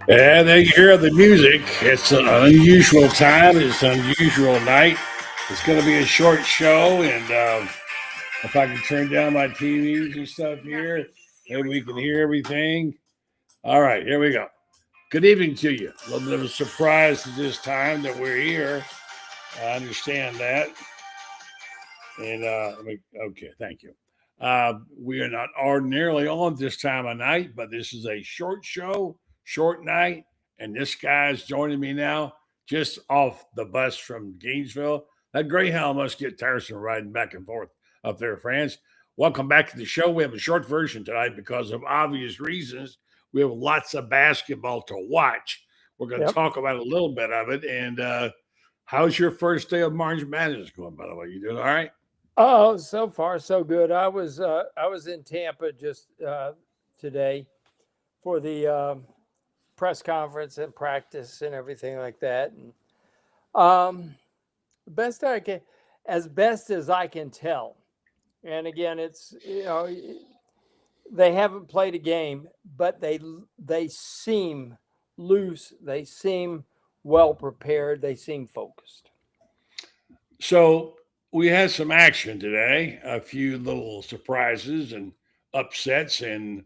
And then you hear the music. It's an unusual time. It's an unusual night. It's going to be a short show, and if I can turn down my TVs and stuff here, maybe we can hear everything. All right, here we go. Good evening to you. A little bit of a surprise at this time that we're here. I understand that. And okay, thank you. We are not ordinarily on this time of night, but this is a short show, short night, and this guy's joining me now, just off the bus from Gainesville. That Greyhound must get tiresome riding back and forth up there, Franz. Welcome back to the show. We have a short version tonight because of obvious reasons. We have lots of basketball to watch. We're going to talk about a little bit of it. And how's your first day of March Madness going, by the way? You doing all right? Oh, so far so good. I was in Tampa just today for the press conference and practice and everything like that. And best as I can tell. And again, it's they haven't played a game, but they seem loose. They seem well prepared. They seem focused. So we had some action today, a few little surprises and upsets and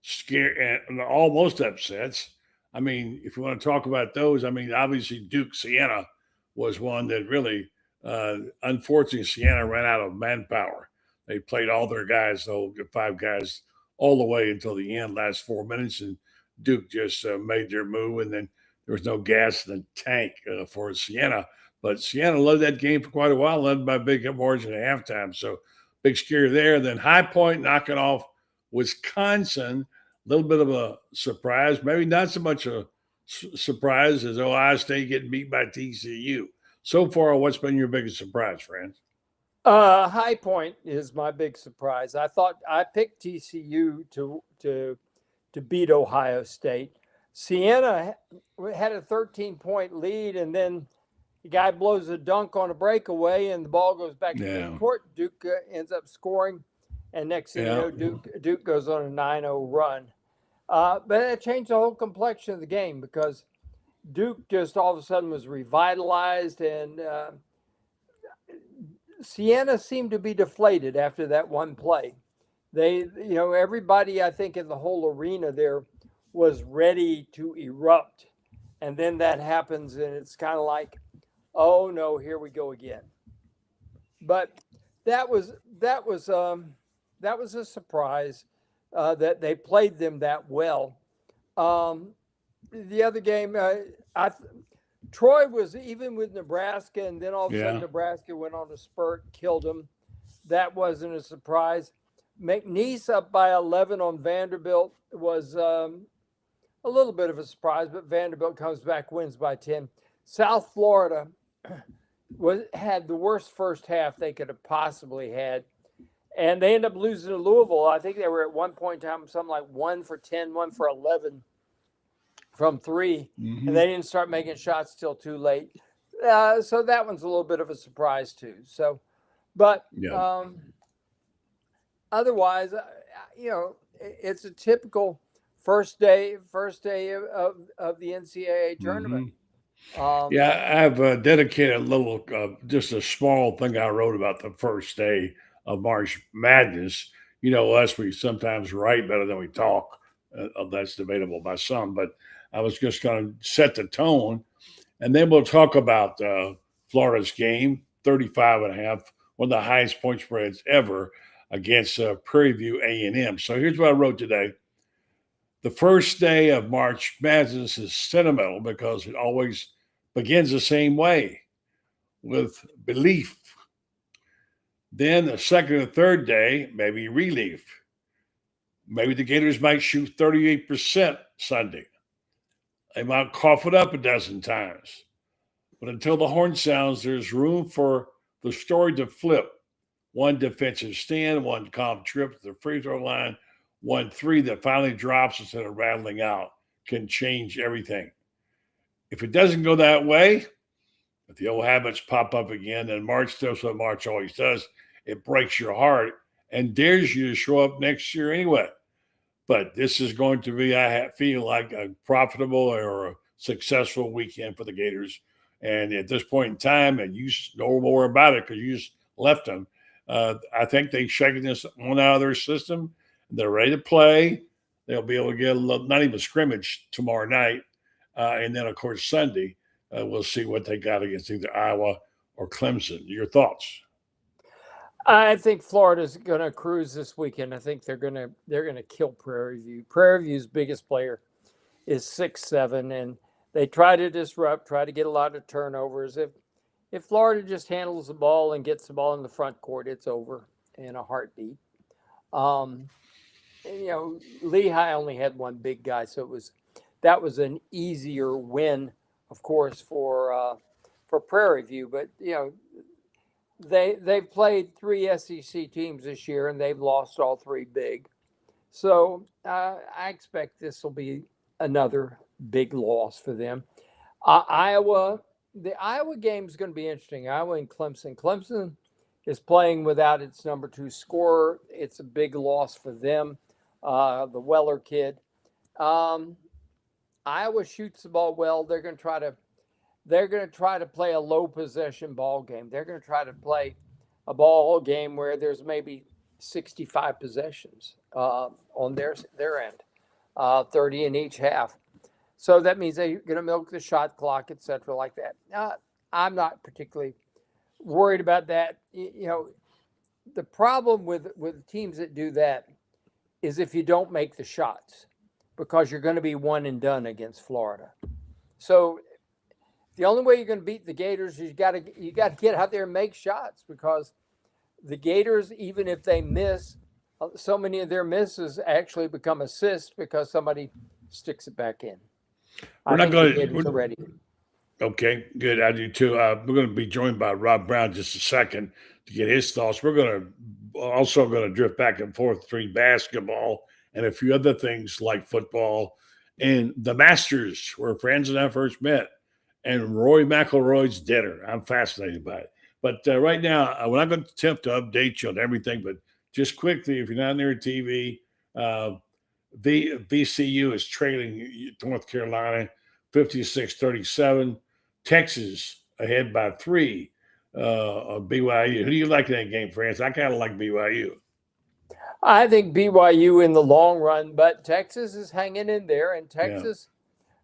scare and almost upsets. I mean, if you want to talk about those, I mean, obviously Duke Siena was one that really, unfortunately, Siena ran out of manpower. They played all their guys, the five guys, all the way until the end, last 4 minutes, and Duke just made their move, and then there was no gas in the tank for Siena. But Siena led that game for quite a while, led by a big margin at halftime. So big scare there. Then High Point knocking off Wisconsin. A little bit of a surprise. Maybe not so much a surprise as Ohio State getting beat by TCU. So far, what's been your biggest surprise, friends? High Point is my big surprise. I picked TCU to beat Ohio State. Siena had a 13-point lead, and then the guy blows a dunk on a breakaway, and the ball goes back to midcourt. Duke ends up scoring, and next thing you know, Duke goes on a 9-0 run. But it changed the whole complexion of the game because Duke just all of a sudden was revitalized, and Siena seemed to be deflated after that one play. Everybody I think in the whole arena there was ready to erupt, and then that happens, and it's kind of like, oh no, here we go again. But that was a surprise that they played them that well. The other game, Troy was even with Nebraska, and then all of a sudden Nebraska went on a spurt, killed them. That wasn't a surprise. McNeese up by 11 on Vanderbilt was a little bit of a surprise, but Vanderbilt comes back, wins by 10. South Florida had the worst first half they could have possibly had, and they end up losing to Louisville. I think they were at one point in time something like 1 for 10, 1 for 11 from three, and they didn't start making shots till too late. So that one's a little bit of a surprise too. So, but otherwise, it's a typical first day of the NCAA tournament. I've dedicated a little, just a small thing I wrote about the first day of March Madness. You know, us, we sometimes write better than we talk. That's debatable by some, but I was just going to set the tone. And then we'll talk about Florida's game, 35.5, one of the highest point spreads ever against Prairie View A&M. So here's what I wrote today. The first day of March Madness is sentimental because it always begins the same way, with belief. Then the second and third day, maybe relief. Maybe the Gators might shoot 38% Sunday. They might cough it up a dozen times. But until the horn sounds, there's room for the story to flip. One defensive stand, one calm trip to the free throw line, 1-3 that finally drops instead of rattling out can change everything. If it doesn't go that way, if the old habits pop up again, then March does what March always does. It breaks your heart and dares you to show up next year anyway. But this is going to be, feel like, a profitable or a successful weekend for the Gators. And at this point in time, and you know more about it because you just left them, I think they've shaken this one out of their system. They're ready to play. They'll be able to get not even scrimmage tomorrow night. And then, of course, Sunday, we'll see what they got against either Iowa or Clemson. Your thoughts? I think Florida's going to cruise this weekend. I think they're going to kill Prairie View. Prairie View's biggest player is 6'7", and they try to disrupt, try to get a lot of turnovers. If Florida just handles the ball and gets the ball in the front court, it's over in a heartbeat. And, Lehigh only had one big guy, so that was an easier win, of course, for Prairie View. But they've played 3 SEC teams this year, and they've lost all 3 big. So I expect this will be another big loss for them. The Iowa game is going to be interesting. Iowa and Clemson. Clemson is playing without its number 2 scorer. It's a big loss for them. The Weller kid. Iowa shoots the ball well. They're going to try to play a low possession ball game. They're going to try to play a ball game where there's maybe 65 possessions on their end, 30 in each half. So that means they're going to milk the shot clock, et cetera, like that. I'm not particularly worried about that. The problem with teams that do that is if you don't make the shots, because you're going to be one and done against Florida. So the only way you're going to beat the Gators is you got to get out there and make shots, because the Gators, even if they miss, so many of their misses actually become assists because somebody sticks it back in. We're not going to. Gators are ready. Okay, good. I do too. We're going to be joined by Rob Browne just a second to get his thoughts. We're going to drift back and forth between basketball and a few other things like football and the Masters, where Franz and I first met, and Rory McIlroy's dinner. I'm fascinated by it. But right now, we're not going to attempt to update you on everything, but just quickly, if you're not near TV, VCU is trailing North Carolina 56-37. Texas ahead by 3 on BYU. Who do you like in that game, Franz? I kind of like BYU. I think BYU in the long run, but Texas is hanging in there. And Texas,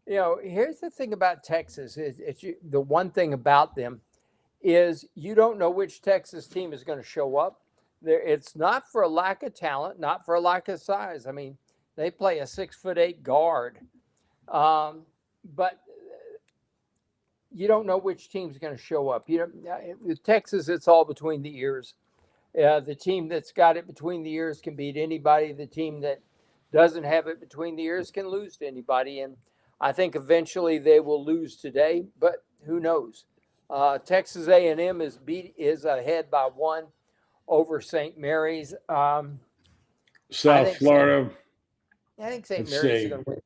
here's the thing about Texas. The one thing about them is you don't know which Texas team is going to show up. It's not for a lack of talent, not for a lack of size. I mean, they play a 6'8" guard, but you don't know which team's going to show up. With Texas, it's all between the ears. The team that's got it between the ears can beat anybody. The team that doesn't have it between the ears can lose to anybody. And I think eventually they will lose today, but who knows? Texas A&M is ahead by 1 over St. Mary's. South Florida. I think St. Mary's is going to win.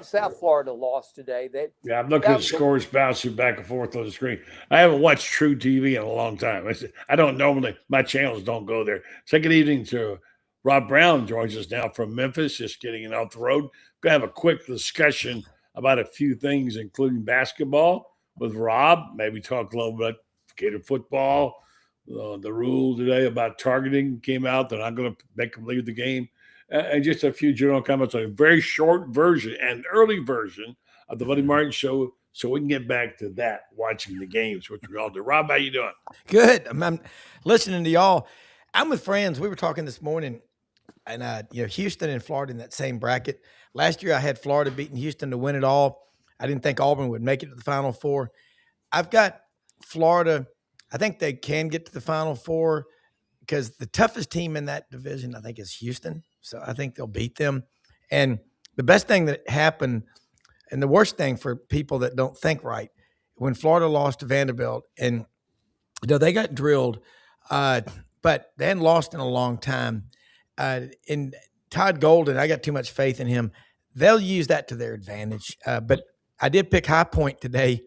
South Florida lost today. I'm looking at the scores bouncing back and forth on the screen. I haven't watched True TV in a long time. I don't normally, my channels don't go there. Second evening to Rob Browne joins us now from Memphis, just getting in off the road. Going to have a quick discussion about a few things, including basketball with Rob. Maybe talk a little bit Gator football. The rule today about targeting came out. They're not going to make them leave the game. And just a few general comments on a very short version and early version of the Buddy Martin Show, so we can get back to that, watching the games, which we all do. Rob, how you doing? Good. I'm listening to y'all. I'm with Franz. We were talking this morning, and Houston and Florida in that same bracket. Last year, I had Florida beating Houston to win it all. I didn't think Auburn would make it to the Final Four. I've got Florida. I think they can get to the Final Four because the toughest team in that division, I think, is Houston. So I think they'll beat them. And the best thing that happened, and the worst thing for people that don't think right, when Florida lost to Vanderbilt, and they got drilled, but they hadn't lost in a long time. And Todd Golden, I got too much faith in him. They'll use that to their advantage. But I did pick High Point today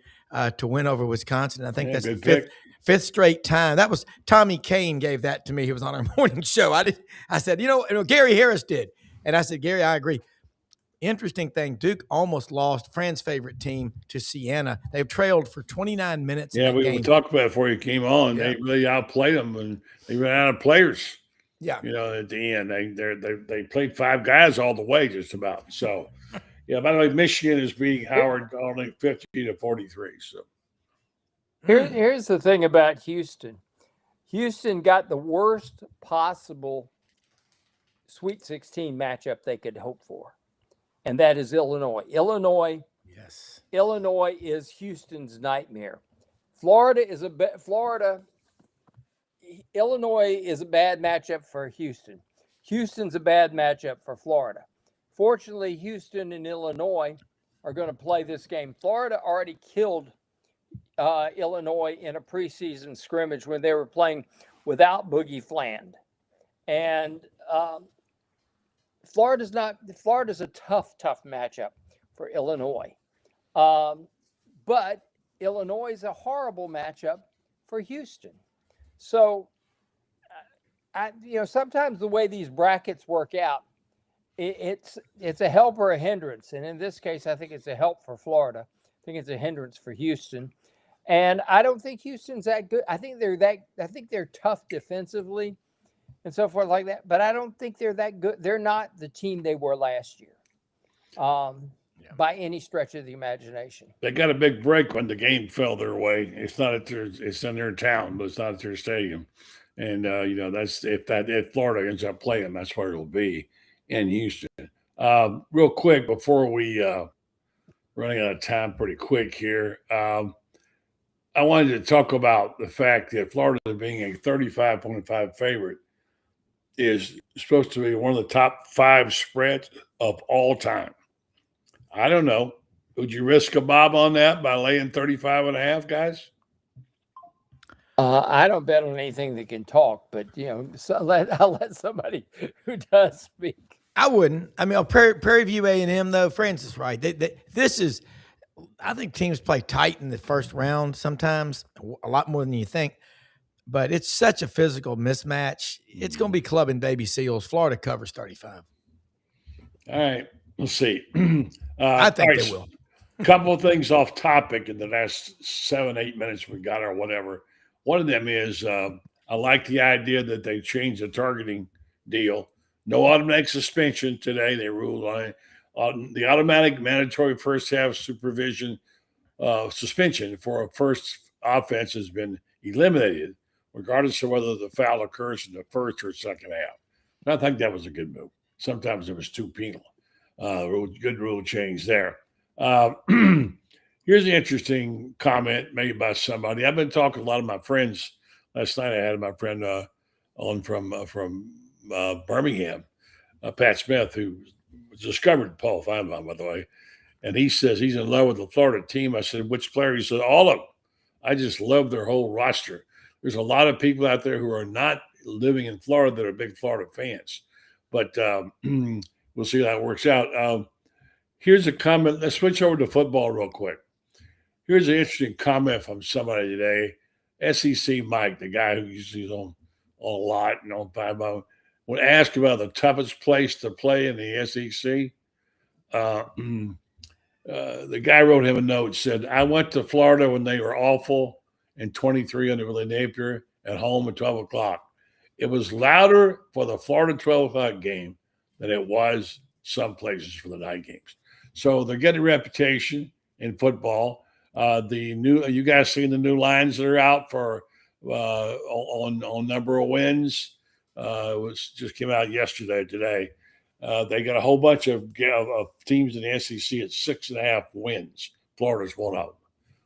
to win over Wisconsin. I think that's the fifth straight time. That was Tommy Kane gave that to me. He was on our morning show. I said, Gary Harris did. And I said, Gary, I agree. Interesting thing, Duke almost lost Fran's favorite team to Siena. They've trailed for 29 minutes in Yeah, that we game. talked about it before you came on. Yeah. They really outplayed them, and they ran out of players. Yeah. At the end, they played 5 guys all the way, just about. So, yeah. By the way, Michigan is beating Howard only 50-43. So, Here's the thing about Houston. Houston got the worst possible Sweet 16 matchup they could hope for, and that is Illinois. Illinois is Houston's nightmare. Illinois is a bad matchup for Houston. Houston's a bad matchup for Florida. Fortunately, Houston and Illinois are going to play this game. Florida already killed Illinois in a preseason scrimmage when they were playing without Boogie Fland. And Florida's a tough matchup for Illinois. But Illinois is a horrible matchup for Houston. So, sometimes the way these brackets work out, it's a help or a hindrance. And in this case, I think it's a help for Florida. I think it's a hindrance for Houston. And I don't think Houston's that good. I think they're tough defensively and so forth like that. But I don't think they're that good. They're not the team they were last year. By any stretch of the imagination. They got a big break when the game fell their way. It's in their town, but it's not at their stadium. And that's if Florida ends up playing, that's where it'll be in Houston. Real quick before we running out of time pretty quick here. I wanted to talk about the fact that Florida being a 35.5 favorite is supposed to be one of the top 5 spreads of all time. I don't know. Would you risk a bob on that by laying 35.5, guys? I don't bet on anything that can talk, but I'll let somebody who does speak. I wouldn't. I mean, Prairie View A&M though. Franz is right. This is. I think teams play tight in the first round sometimes, a lot more than you think. But it's such a physical mismatch. It's going to be clubbing baby seals. Florida covers 35. All right. We'll see. I think they will. A couple of things off topic in the last 7-8 minutes we got or whatever. One of them is I like the idea that they changed the targeting deal. No automatic suspension today. They ruled on it. The automatic mandatory first half supervision suspension for a first offense has been eliminated, regardless of whether the foul occurs in the first or second half. And I think that was a good move. Sometimes it was too penal. Good rule change there. Here's an interesting comment made by somebody. I've been talking to a lot of my friends. Last night I had my friend on from Birmingham, Pat Smith, who discovered Paul Feinbaum, by the way. And he says he's in love with the Florida team. I said, which player? He said, all of them. I just love their whole roster. There's a lot of people out there who are not living in Florida that are big Florida fans. But we'll see how it works out. Here's a comment. Let's switch over to football real quick. Here's an interesting comment from somebody today. SEC Mike, the guy who usually is on a lot and on Feinbaum, when asked about the toughest place to play in the SEC, the guy wrote him a note, said, I went to Florida when they were awful in 23 under Willie Napier at home at 12 o'clock. It was louder for the Florida 12 o'clock game than it was some places for the night games. So they're getting a reputation in football. You guys seen the new lines that are out for on number of wins? It just came out yesterday, today. They got a whole bunch of teams in the SEC at 6.5 wins. Florida's one of them.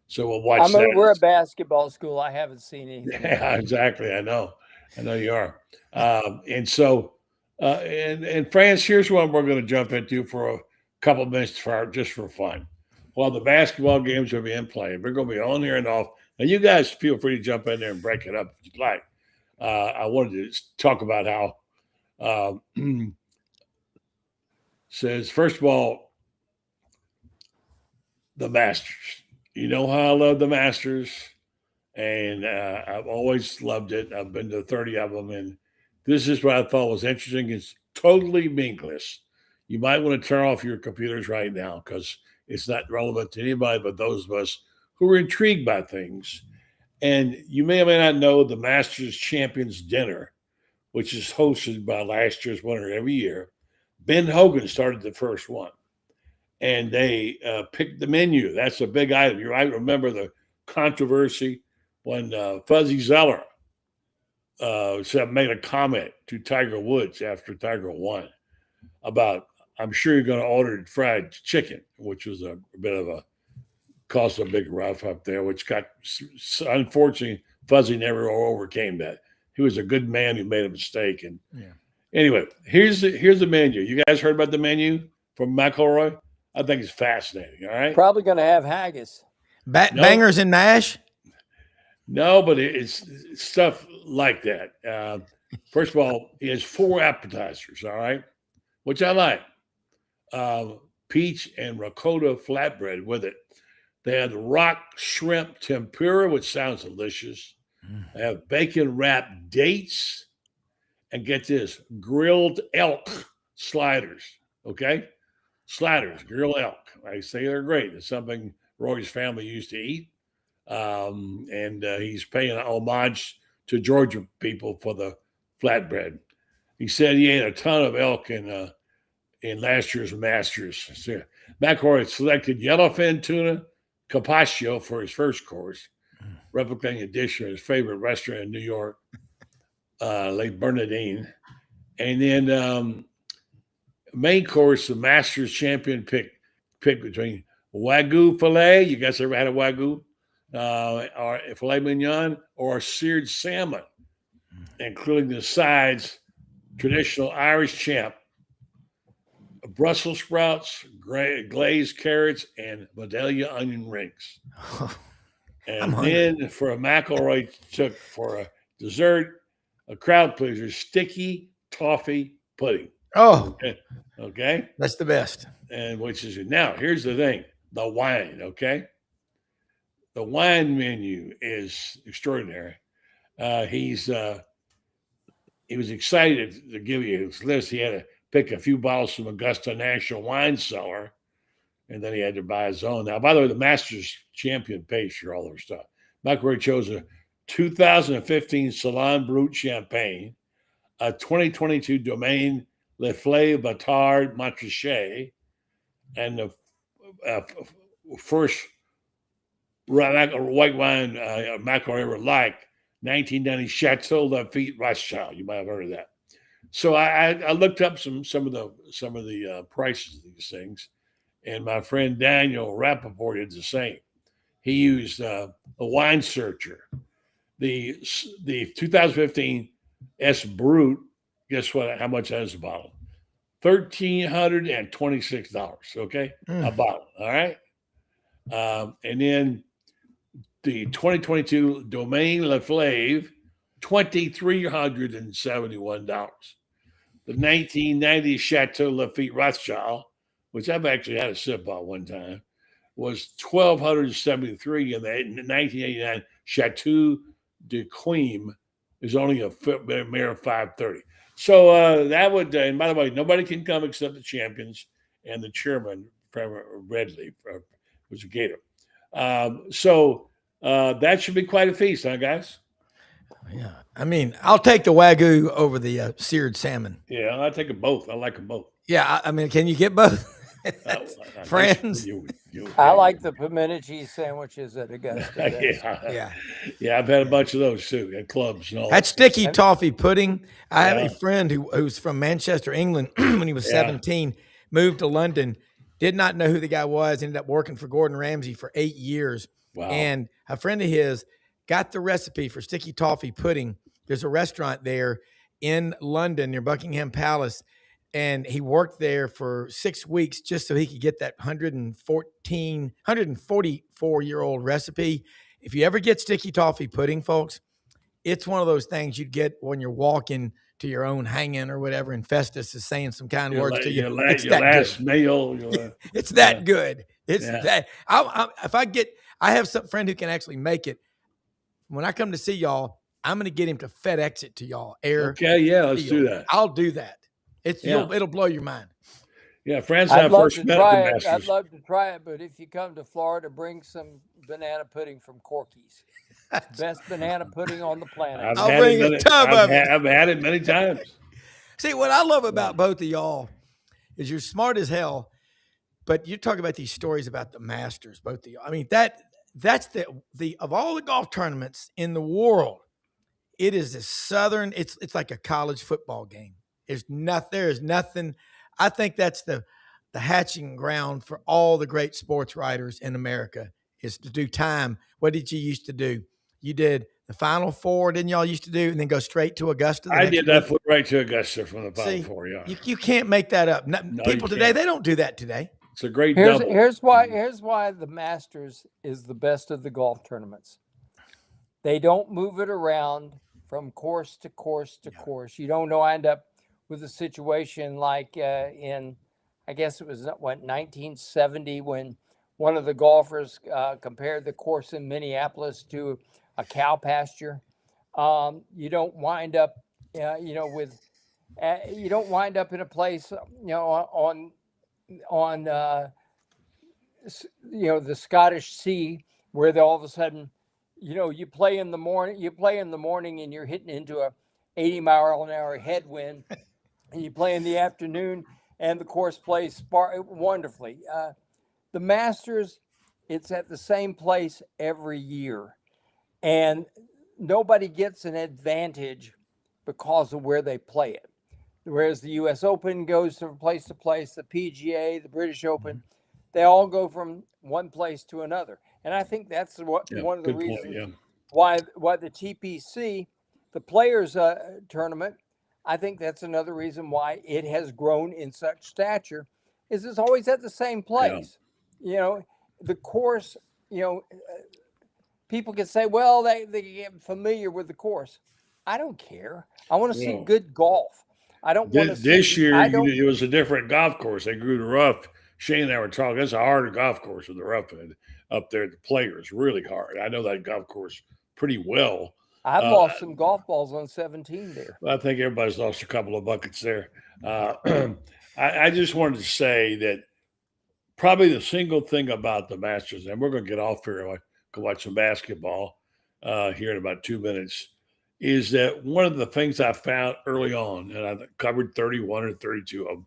So we'll watch that. We're a basketball school. I haven't seen anything. Yeah, exactly. I know you are. And so, and Franz, here's what we're going to jump into for a couple of minutes just for fun. While the basketball games will be in play, we're going to be on here and off. And you guys feel free to jump in there and break it up if you'd like. I wanted to talk about how says, first of all, the Masters. You know how I love the Masters, and I've always loved it. I've been to 30 of them, and this is what I thought was interesting. It's totally meaningless. You might want to turn off your computers right now because it's not relevant to anybody but those of us who are intrigued by things. And you may or may not know the Masters Champions Dinner, which is hosted by last year's winner every year. Ben Hogan started the first one, and they picked the menu. That's a big item. You might remember the controversy when Fuzzy Zeller made a comment to Tiger Woods after Tiger won about, I'm sure you're going to order fried chicken, which was a bit of a, caused a big rough up there, which got, unfortunately, Fuzzy never overcame that. He was a good man who made a mistake. And anyway, here's the menu. You guys heard about the menu from McElroy? I think it's fascinating. All right. Probably going to have haggis. Bangers and mash? No, but it's stuff like that. First of all, he has 4 appetizers, all right, which I like. Peach and ricotta flatbread with it. They have rock shrimp tempura, which sounds delicious. They have bacon wrapped dates. And get this, grilled elk sliders, okay? Sliders, grilled elk. I say they're great. It's something Roy's family used to eat. And he's paying homage to Georgia people for the flatbread. He said he ate a ton of elk in last year's Masters. So McElroy selected yellowfin tuna carpaccio for his first course, replicating a dish from his favorite restaurant in New York, Lake Bernardine. And then main course, the Masters champion picked between Wagyu filet. You guys ever had a Wagyu? Or filet mignon, or seared salmon, including the sides, traditional Irish champ, Brussels sprouts, glazed carrots, and Vidalia onion rings. And then for a McElroy took for a dessert, a crowd pleaser, sticky toffee pudding. Oh, okay. That's the best. And which is now, here's the thing, the wine, okay? The wine menu is extraordinary. He was excited to give you his list. He had to pick a few bottles from Augusta National Wine Cellar, and then he had to buy his own. Now, by the way, the Masters champion pays for all their stuff. McElroy chose a 2015 Salon Brut Champagne, a 2022 Domaine Le Fleuve Batard Montrachet, and the first white wine McElroy ever liked, 1990 Chateau Lafite Rothschild. You might have heard of that. So I looked up some of the prices of these things, and my friend Daniel Rappaport did the same. He used a wine searcher, the 2015 S Brut. Guess what? How much that is a bottle? $1,326. Okay, a bottle. All right, and then the 2022 Domaine Le Fleuve, $2,371. The 1990 Chateau Lafite Rothschild, which I've actually had a sip of one time, was $1,273, and the 1989 Chateau de Quim is only a mere $530. So that would, and by the way, nobody can come except the champions and the chairman, Redley, was a Gator. So that should be quite a feast, huh, guys? Yeah. I mean, I'll take the Wagyu over the seared salmon. Yeah, I'll take them both. I like them both. Yeah. I mean, can you get both? Franz? I like the pimento cheese sandwiches at Augusta. Yeah, I've had a bunch of those too at clubs and all. That sticky toffee pudding. I have a friend who's from Manchester, England, when he was 17, moved to London, did not know who the guy was, ended up working for Gordon Ramsay for 8 years. Wow. And a friend of his got the recipe for sticky toffee pudding. There's a restaurant there in London near Buckingham Palace. And he worked there for 6 weeks just so he could get that 144-year-old recipe. If you ever get sticky toffee pudding, folks, it's one of those things you'd get when you're walking to your own hang-in or whatever, and Festus is saying some kind words to you. It's that good. It's that good. It's that. I have some friend who can actually make it. When I come to see y'all, I'm going to get him to FedEx it to y'all. Okay, yeah, let's do that. I'll do that. It'll blow your mind. Yeah, Franz and I I'd love first to met at the try it. I'd Masters. love to try it, but if you come to Florida, bring some banana pudding from Corky's. It's the best banana pudding on the planet. I'll bring a tub of it. I've had it many times. See, what I love about both of y'all is you're smart as hell, but you talk about these stories about the Masters, both of y'all. I mean, that's the of all the golf tournaments in the world, it is the southern. It's like a college football game. There is nothing. I think that's the hatching ground for all the great sports writers in America is to do time. What did you used to do? You did the Final Four, didn't y'all used to do, and then go straight to Augusta? I did that flew right to Augusta from the Final Four. Yeah, you can't make that up. People today, they don't do that today. It's a great double. Here's why the Masters is the best of the golf tournaments. They don't move it around from course to course to course. You don't wind up with a situation like in, I guess it was 1970 when one of the golfers compared the course in Minneapolis to a cow pasture. You don't wind up, you don't wind up in a place, on the Scottish Sea where all of a sudden, you play in the morning and you're hitting into a 80-mile-an-hour headwind, and you play in the afternoon and the course plays wonderfully. The Masters, it's at the same place every year, and nobody gets an advantage because of where they play it. Whereas the U.S. Open goes from place to place, the PGA, the British Open, they all go from one place to another. And I think that's one of the reasons why the TPC, the Players Tournament, I think that's another reason why it has grown in such stature, is it's always at the same place. Yeah. The course, people can say, well, they get familiar with the course. I don't care. I want to see good golf. I don't want to see. This year, it was a different golf course. They grew the rough. Shane and I were talking. It's a harder golf course with the rough end up there. The Players really hard. I know that golf course pretty well. I've lost some golf balls on 17 there. I think everybody's lost a couple of buckets there. I just wanted to say that probably the single thing about the Masters, and we're going to get off here and go watch some basketball here in about 2 minutes, is that one of the things I found early on, and I covered 31 or 32 of them,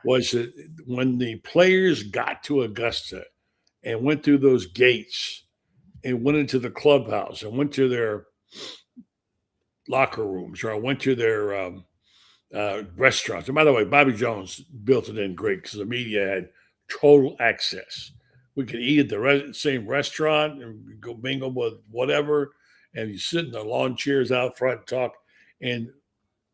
was that when the players got to Augusta and went through those gates and went into the clubhouse and went to their locker rooms or went to their restaurants. And by the way, Bobby Jones built it in great because the media had total access. We could eat at the same restaurant and go mingle with whatever, and you sit in the lawn chairs out front and talk. And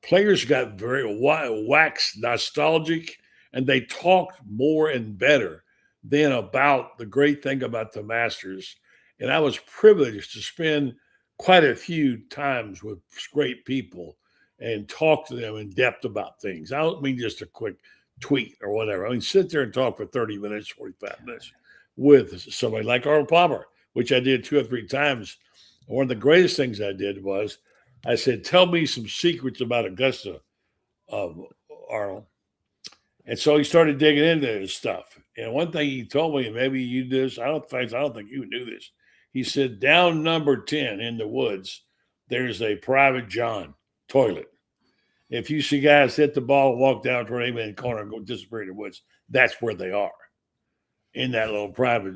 players got very waxed nostalgic, and they talked more and better than about the great thing about the Masters. And I was privileged to spend quite a few times with great people and talk to them in depth about things. I don't mean just a quick tweet or whatever. I mean, sit there and talk for 30 minutes, 45 minutes with somebody like Arnold Palmer, which I did 2 or 3 times. One of the greatest things I did was I said, tell me some secrets about Augusta, Arnold. And so he started digging into this stuff. And one thing he told me, and maybe you did this, I don't think you knew this. He said, down number 10 in the woods, there's a private John toilet. If you see guys hit the ball and walk down toward him in the corner and go disappear in the woods, that's where they are, in that little private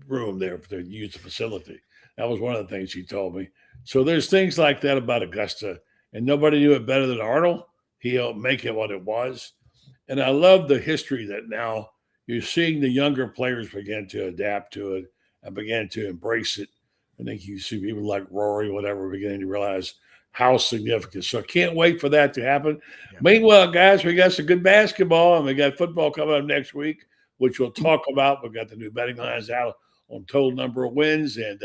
room there to use the facility. That was one of the things he told me. So there's things like that about Augusta, and nobody knew it better than Arnold. He helped make it what it was. And I love the history that now you're seeing the younger players begin to adapt to it and begin to embrace it. I think you see people like Rory, whatever, beginning to realize how significant. So I can't wait for that to happen. Yeah. Meanwhile, guys, we got some good basketball, and we got football coming up next week, which we'll talk about. We've got the new betting lines out on total number of wins, and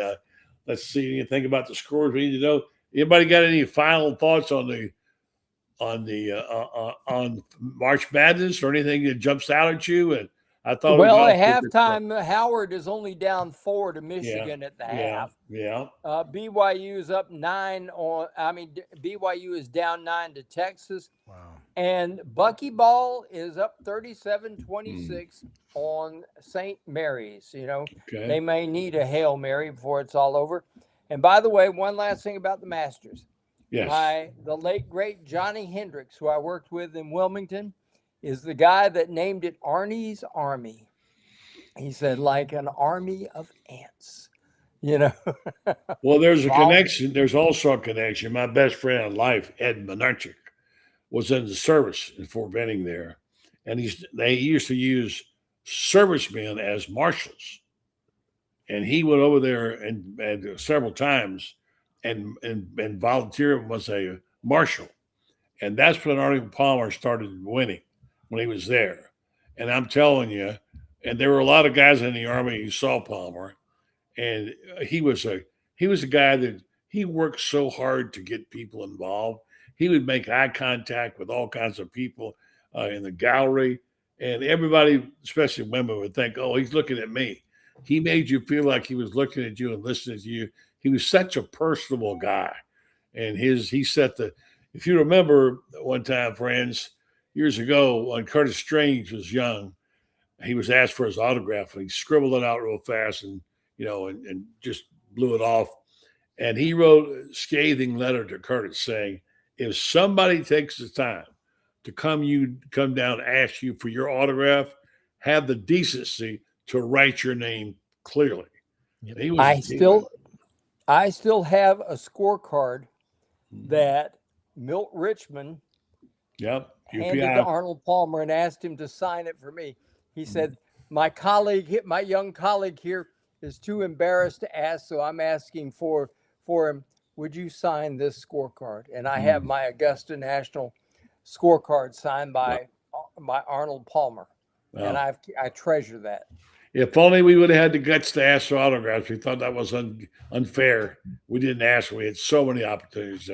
let's see what you think about the scores. We need to know. Anybody got any final thoughts on March Madness or anything that jumps out at you? And I thought, well, at halftime, Howard is only down 4 to Michigan at the half. Yeah. BYU is up 9 BYU is down 9 to Texas. Wow. And Buckyball is up 37-26 on St. Mary's. You know, Okay. they may need a Hail Mary before it's all over. And by the way, one last thing about the Masters. Yes. The late, great Johnny Hendricks, who I worked with in Wilmington, is the guy that named it Arnie's Army. He said, like an army of ants, you know. Well, there's a Wow. connection. There's also a connection. My best friend in life, Ed Menarchik, was in the service in Fort Benning there, and they used to use servicemen as marshals, and he went over there and several times and volunteered as a marshal, and that's when Arnold Palmer started winning when he was there, and I'm telling you, and there were a lot of guys in the Army who saw Palmer, and he was a guy that he worked so hard to get people involved. He would make eye contact with all kinds of people in the gallery, and everybody, especially women, would think, "Oh, he's looking at me." He made you feel like he was looking at you and listening to you. He was such a personable guy, and he set the. If you remember one time, friends, years ago when Curtis Strange was young, he was asked for his autograph, and he scribbled it out real fast, and and just blew it off. And he wrote a scathing letter to Curtis saying, if somebody takes the time to come down and ask you for your autograph, have the decency to write your name clearly. Yep. I still have a scorecard that Milt Richmond handed to Arnold Palmer and asked him to sign it for me. He said, my young colleague here is too embarrassed to ask, so I'm asking for him. Would you sign this scorecard? And I have my Augusta National scorecard signed by Arnold Palmer, and I treasure that. If only we would have had the guts to ask for autographs. We thought that was unfair. We didn't ask. We had so many opportunities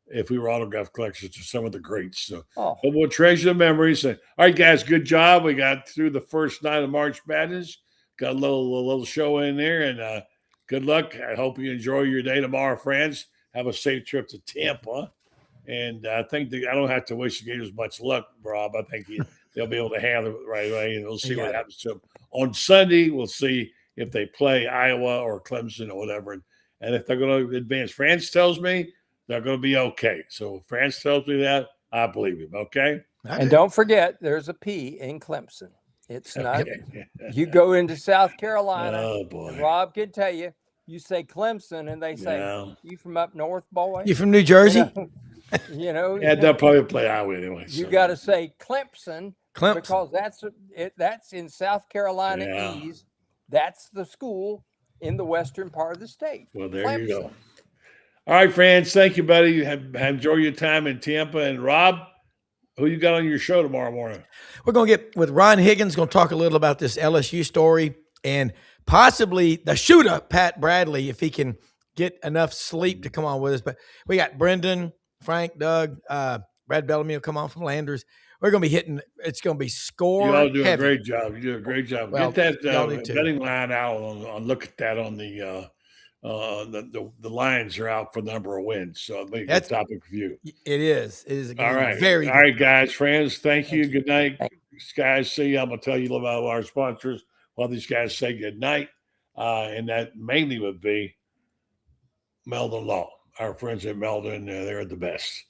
if we were autograph collectors to some of the greats. So, but we'll treasure the memories. All right, guys, good job. We got through the first night of March Madness. Got a little show in there, and good luck. I hope you enjoy your day tomorrow, friends. Have a safe trip to Tampa. And I think I don't have to wish the Gators much luck, Rob. I think they'll be able to handle it right away, and we'll see what happens to them. On Sunday, we'll see if they play Iowa or Clemson or whatever. And if they're going to advance, Franz tells me they're going to be okay. So if Franz tells me that, I believe him, okay? And don't forget, there's a P in Clemson. It's not. You go into South Carolina, and Rob can tell you, you say Clemson, and they say, you from up north, boy? You from New Jersey? Yeah, they'll probably play Iowa anyway. You got to say Clemson, because that's in South Carolina East. That's the school in the western part of the state. Well, there you go. All right, friends. Thank you, buddy. Enjoy your time in Tampa. And Rob, who you got on your show tomorrow morning? We're going to get with Ron Higgins, going to talk a little about this LSU story and possibly the shooter, Pat Bradley, if he can get enough sleep to come on with us. But we got Brendan, Frank, Doug, Brad Bellamy will come on from Landers. We're going to be hitting. It's going to be score. You all do heavy. a great job. You do a great job. Well, get that betting line out on look at that on the lines are out for the number of wins. So make a topic for you. It is. It is. All right. Very all good. right, guys, friends. Thank you. Good night, guys. See you. I'm gonna tell you a little about our sponsors while these guys say good night. And that mainly would be Meldon Law. Our friends at Meldon, they're the best.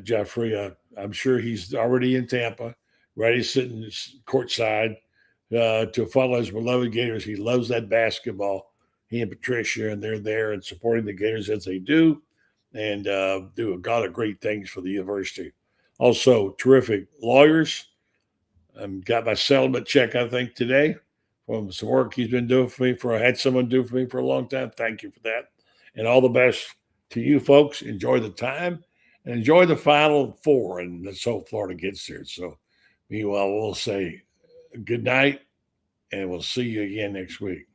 Jeffrey, I'm sure he's already in Tampa, ready sitting courtside to follow his beloved Gators. He loves that basketball. He and Patricia, and they're there and supporting the Gators as they do, and do a lot of great things for the university. Also, terrific lawyers. Got my settlement check, I think, today from some work he's been doing for me. Had someone do for me for a long time. Thank you for that, and all the best to you folks. Enjoy the time and enjoy the Final Four, and let's hope Florida gets there. So, meanwhile, we'll say good night, and we'll see you again next week.